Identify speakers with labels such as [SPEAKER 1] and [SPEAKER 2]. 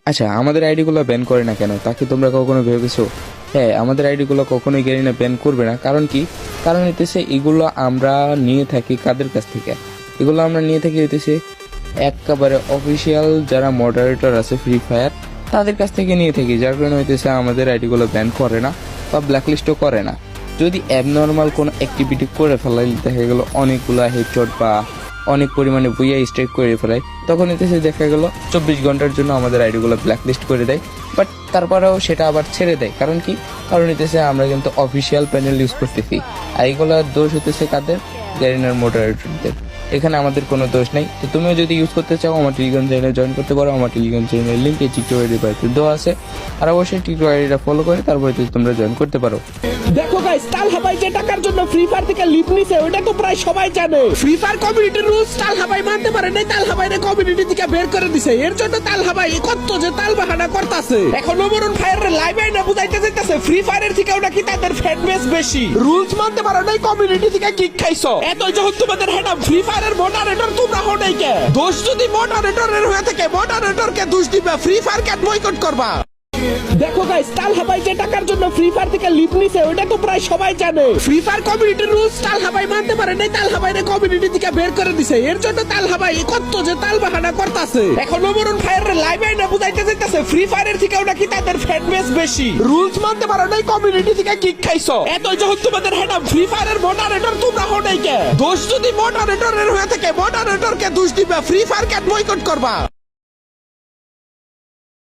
[SPEAKER 1] আচ্ছা, আমাদের আইডিগুলো ব্যান করে না কেন, তাকে তোমরা কখনো ভেবেছো? হ্যাঁ, আমাদের আইডিগুলো কখনোই গেরিনা ব্যান করবে না। কারণ কি? কারণ হইতেছে এগুলো আমরা নিয়ে থাকি কাদের কাছ থেকে? এগুলো আমরা নিয়ে থাকি হইতেছে একেবারে অফিসিয়াল যারা মডারেটর আছে ফ্রি ফায়ার, তাদের কাছ থেকে নিয়ে থাকি। যার কারণে হইতেছে আমাদের আইডিগুলো ব্যান করে না বা ব্ল্যাকলিস্টও করে না। যদি অ্যাবনর্মাল কোনো অ্যাক্টিভিটি করে ফেলাই, দেখা গেল অনেকগুলা হেডশট বা অনেক পরিমাণে ভুইয়া স্ট্রাইক করে ফেলায়, তখন এতেছে দেখা গেল 24 ঘন্টার জন্য আমাদের আইডিগুলো ব্ল্যাকলিস্ট করে দেয়। বাট তারপরেও সেটা আবার ছেড়ে দেয়। কারণ কি? কারণ হইতেছে আমরা কিন্তু অফিসিয়াল প্যানেল ইউজ করতেছি। আর এইগুলোর দোষ হইতেছে কাদের? গ্যারিনার মডারেটরদের। এখানে আমাদের কোনো দোষ নাই। তো তুমিও যদি ইউজ করতে চাও আমার টেলিগ্রাম চ্যানেলে জয়েন করতে পারো। আমার টেলিগ্রাম চ্যানেলের লিঙ্ক এই টিকটক আইডি পাইতে দেওয়া আছে। আর অবশ্যই টিকটক আইডিটা ফলো করে তারপরে তোমরা জয়েন করতে পারো।
[SPEAKER 2] দেখো গাইস, তালহা ভাই যে টাকার জন্য ফ্রি ফায়ার থেকে লিপ নিছে ওটা তো প্রায় সবাই জানে। ফ্রি ফায়ার কমিউনিটির রুলস তালহা ভাই মানতে পারে নাই, তালহা ভাইরে কমিউনিটি থেকে বের করে দিছে। এর জন্য তালহা ভাই কত যে তালবাহানা করতেছে। এখন ওমরুন ফায়ারের লাইভ আইনা বুঝাইতে যাইতেছে ফ্রি ফায়ারের থেকেও নাকি তাদের ফ্যান বেস বেশি। রুলস মানতে পারো নাই, কমিউনিটি থেকে কিক খাইছো। এতই যখন তোমাদের হেডাম ফ্রি ফায়ারের মডারেটর তোমরা হো নাই কে? দোষ যদি মডারেটরের হয়ে থাকে, মডারেটরকে দোষ দিবা, ফ্রি ফায়ার কে বয়কট করবা। দেখো গাইস, তালহা ভাই যে টাকার জন্য ফ্রি ফায়ার থেকে লিপ নিছে ওটা তো প্রায় সবাই জানে। ফ্রি ফায়ার কমিউনিটির রুলস তালহা ভাই মানতে পারে নাই, তালহা ভাইরে কমিউনিটি থেকে বের করে দিছে। এর জন্য তালহা ভাই কত যে তালবাহানা করতেছে। এখন ওমরুন ফায়ারের লাইভ আইনা বুঝাইতে যাইতেছে ফ্রি ফায়ারের থেকেও নাকি তাদের ফ্যান বেস বেশি। রুলস মানতে পারো নাই, কমিউনিটি থেকে কিক খাইছো। এতই যখন তোমাদের হেডাম ফ্রি ফায়ারের মডারেটর তোমরা হো নাই কে? দোষ যদি মডারেটরের হয়ে থাকে, মডারেটরকে দোষ দিবা, ফ্রি ফায়ার কে বয়কট করবা।